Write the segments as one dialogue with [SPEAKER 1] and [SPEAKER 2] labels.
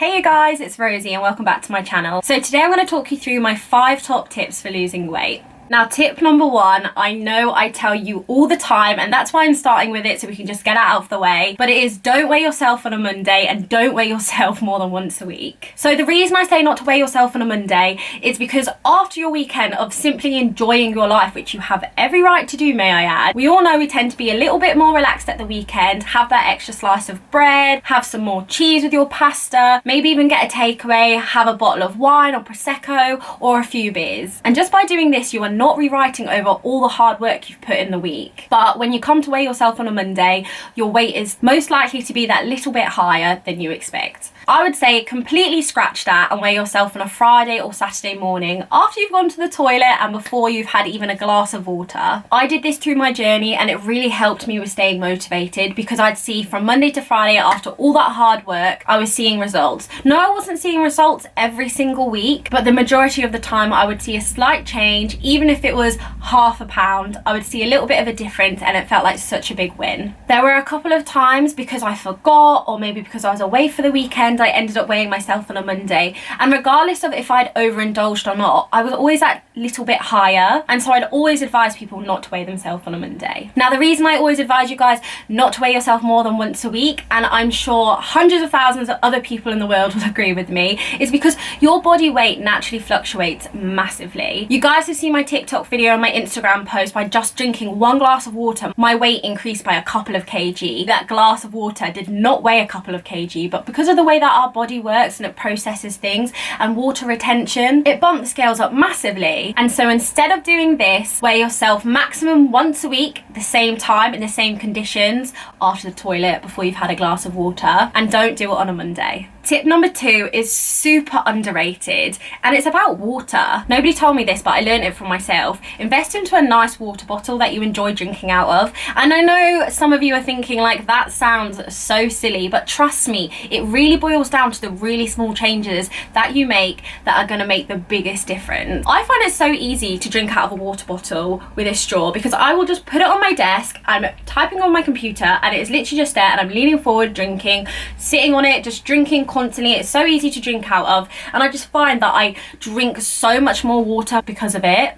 [SPEAKER 1] Hey you guys, it's Rosie and welcome back to my channel. So today I'm going to talk you through my 5 top tips for losing weight. Now tip number 1, I know I tell you all the time and that's why I'm starting with it so we can just get it out of the way, but it is don't weigh yourself on a Monday and don't weigh yourself more than once a week. So the reason I say not to weigh yourself on a Monday is because after your weekend of simply enjoying your life, which you have every right to do, may I add, we all know we tend to be a little bit more relaxed at the weekend, have that extra slice of bread, have some more cheese with your pasta, maybe even get a takeaway, have a bottle of wine or Prosecco or a few beers. And just by doing this, you are not rewriting over all the hard work you've put in the week. But when you come to weigh yourself on a Monday, your weight is most likely to be that little bit higher than you expect. I would say completely scratch that and weigh yourself on a Friday or Saturday morning after you've gone to the toilet and before you've had even a glass of water. I did this through my journey and it really helped me with staying motivated because I'd see from Monday to Friday after all that hard work, I was seeing results. No, I wasn't seeing results every single week, but the majority of the time I would see a slight change. Even if it was half a pound, I would see a little bit of a difference and it felt like such a big win. There were a couple of times because I forgot or maybe because I was away for the weekend, I ended up weighing myself on a Monday, and regardless of if I'd overindulged or not, I was always that little bit higher, and so I'd always advise people not to weigh themselves on a Monday. Now the reason I always advise you guys not to weigh yourself more than once a week, and I'm sure hundreds of thousands of other people in the world will agree with me, is because your body weight naturally fluctuates massively. You guys have seen my TikTok video and my Instagram post. By just drinking 1 glass of water, my weight increased by a couple of kg. That glass of water did not weigh a couple of kg, but because of the way that our body works and it processes things and water retention, it bumped the scales up massively. And so instead of doing this, weigh yourself maximum once a week, the same time, in the same conditions, after the toilet, before you've had a glass of water, and don't do it on a Monday. Tip number 2 is super underrated and it's about water. Nobody told me this, but I learned it from myself. Invest into a nice water bottle that you enjoy drinking out of. And I know some of you are thinking like that sounds so silly, but trust me, it really boils down to the really small changes that you make that are going to make the biggest difference. I find it so easy to drink out of a water bottle with a straw because I will just put it on my desk, I'm typing on my computer and it's literally just there and I'm leaning forward drinking, sitting on it, just drinking constantly. It's so easy to drink out of, and I just find that I drink so much more water because of it.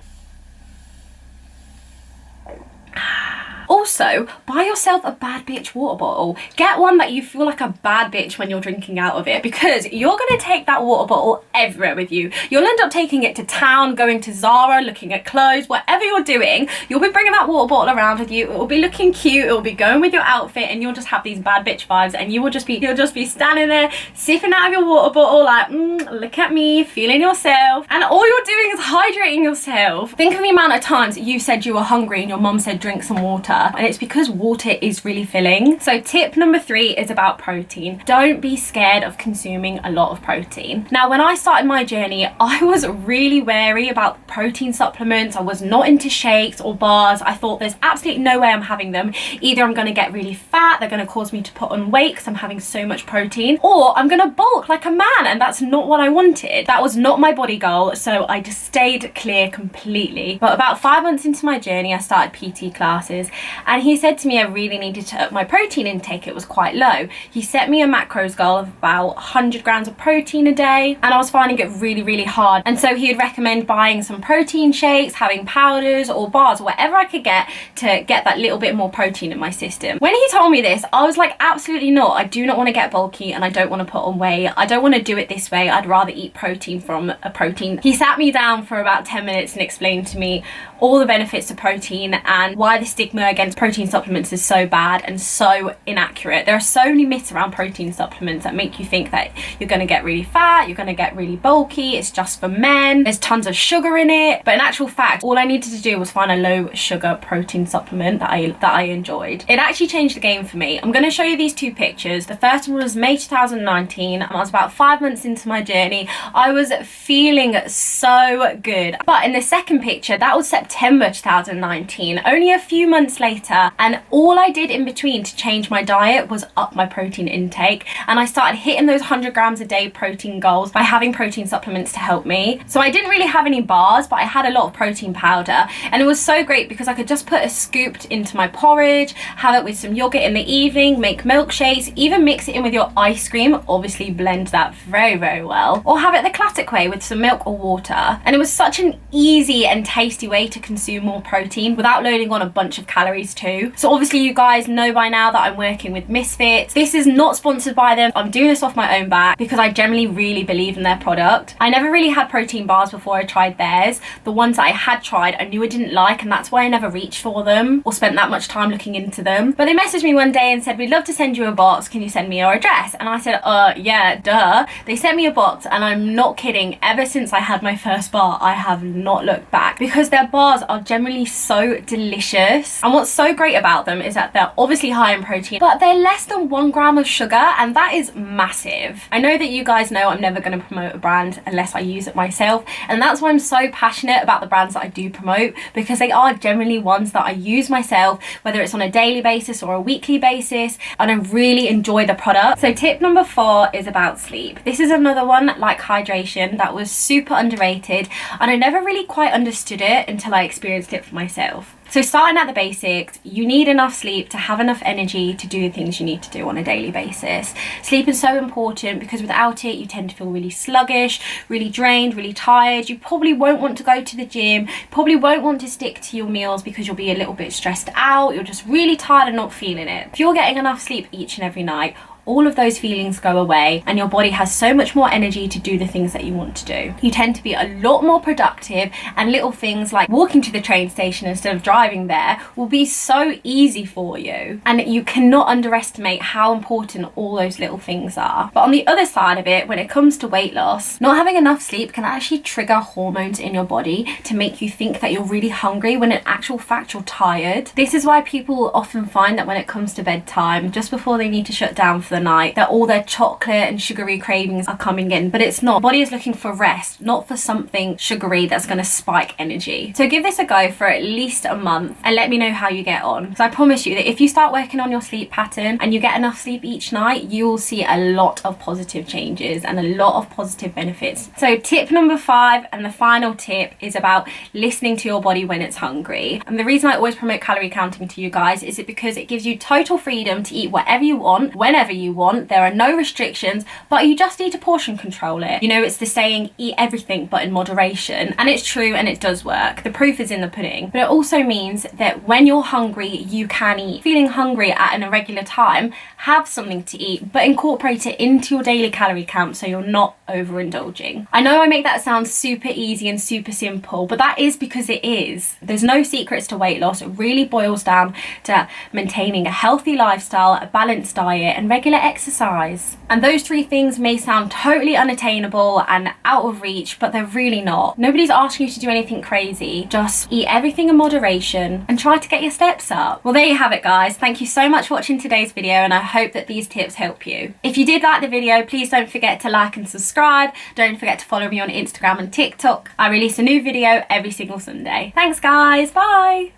[SPEAKER 1] Also, buy yourself a bad bitch water bottle. Get one that you feel like a bad bitch when you're drinking out of it, because you're going to take that water bottle everywhere with you. You'll end up taking it to town, going to Zara, looking at clothes, whatever you're doing, you'll be bringing that water bottle around with you. It will be looking cute, it will be going with your outfit, and you'll just have these bad bitch vibes, and you'll just be standing there sipping out of your water bottle like, look at me, feeling yourself, and all you're doing is hydrating yourself. Think of the amount of times you said you were hungry and your mum said drink some water. And it's because water is really filling. So tip number 3 is about protein. Don't be scared of consuming a lot of protein. Now, when I started my journey, I was really wary about protein supplements. I was not into shakes or bars. I thought there's absolutely no way I'm having them. Either I'm going to get really fat, they're going to cause me to put on weight because I'm having so much protein, or I'm going to bulk like a man, and that's not what I wanted. That was not my body goal, so I just stayed clear completely. But about 5 months into my journey, I started PT classes, and he said to me I really needed to up my protein intake. It was quite low. He set me a macros goal of about 100 grams of protein a day, and I was finding it really, really hard. And so he would recommend buying some protein shakes, having powders or bars, or whatever I could get to get that little bit more protein in my system. When he told me this, I was like, absolutely not. I do not want to get bulky and I don't want to put on weight. I don't want to do it this way. I'd rather eat protein from a protein. He sat me down for about 10 minutes and explained to me all the benefits of protein and why the stigma against protein supplements is so bad and so inaccurate. There are so many myths around protein supplements that make you think that you're going to get really fat, you're going to get really bulky, it's just for men, there's tons of sugar in it. But in actual fact, all I needed to do was find a low sugar protein supplement that I enjoyed. It actually changed the game for me. I'm going to show you these 2 pictures. The first one was May 2019. I was about 5 months into my journey. I was feeling so good. But in the second picture, that was September 2019. Only a few months later, and all I did in between to change my diet was up my protein intake, and I started hitting those 100 grams a day protein goals by having protein supplements to help me. So I didn't really have any bars, but I had a lot of protein powder, and it was so great because I could just put a scoop into my porridge, have it with some yogurt in the evening, make milkshakes, even mix it in with your ice cream, obviously blend that very, very well, or have it the classic way with some milk or water. And it was such an easy and tasty way to consume more protein without loading on a bunch of calories too. So obviously you guys know by now that I'm working with Misfits. This is not sponsored by them. I'm doing this off my own back because I generally really believe in their product. I never really had protein bars before I tried theirs. The ones that I had tried, I knew I didn't like, and that's why I never reached for them or spent that much time looking into them. But they messaged me one day and said, we'd love to send you a box. Can you send me your address? And I said, yeah, duh. They sent me a box, and I'm not kidding. Ever since I had my first bar, I have not looked back because their bars are generally so delicious. And what's so great about them is that they're obviously high in protein, but they're less than 1 gram of sugar, and that is massive. I know that you guys know I'm never going to promote a brand unless I use it myself, and that's why I'm so passionate about the brands that I do promote, because they are generally ones that I use myself, whether it's on a daily basis or a weekly basis, and I really enjoy the product. So tip number 4 is about sleep. This is another one like hydration that was super underrated, and I never really quite understood it until I experienced it for myself. So starting at the basics, you need enough sleep to have enough energy to do the things you need to do on a daily basis. Sleep is so important because without it, you tend to feel really sluggish, really drained, really tired. You probably won't want to go to the gym, probably won't want to stick to your meals because you'll be a little bit stressed out. You're just really tired and not feeling it. If you're getting enough sleep each and every night, all of those feelings go away and your body has so much more energy to do the things that you want to do. You tend to be a lot more productive, and little things like walking to the train station instead of driving there will be so easy for you. And you cannot underestimate how important all those little things are. But on the other side of it, when it comes to weight loss, not having enough sleep can actually trigger hormones in your body to make you think that you're really hungry when in actual fact you're tired. This is why people often find that when it comes to bedtime, just before they need to shut down for the night, that all their chocolate and sugary cravings are coming in, but it's not. The body is looking for rest, not for something sugary that's going to spike energy. So give this a go for at least a month and let me know how you get on, because I promise you that if you start working on your sleep pattern and you get enough sleep each night, you will see a lot of positive changes and a lot of positive benefits. So tip number 5 and the final tip is about listening to your body when it's hungry. And the reason I always promote calorie counting to you guys is it because it gives you total freedom to eat whatever you want, whenever you want. There are no restrictions, but you just need to portion control it. You know, it's the saying, eat everything but in moderation, and it's true and it does work. The proof is in the pudding. But it also means that when you're hungry, you can eat. Feeling hungry at an irregular time, have something to eat, but incorporate it into your daily calorie count so you're not overindulging. I know I make that sound super easy and super simple, but that is because it is. There's no secrets to weight loss. It really boils down to maintaining a healthy lifestyle, a balanced diet, and regular exercise. And those 3 things may sound totally unattainable and out of reach, but they're really not. Nobody's asking you to do anything crazy. Just eat everything in moderation and try to get your steps up. Well, there you have it, guys. Thank you so much for watching today's video, and I hope that these tips help you. If you did like the video, please don't forget to like and subscribe. Don't forget to follow me on Instagram and TikTok. I release a new video every single Sunday. Thanks, guys. Bye.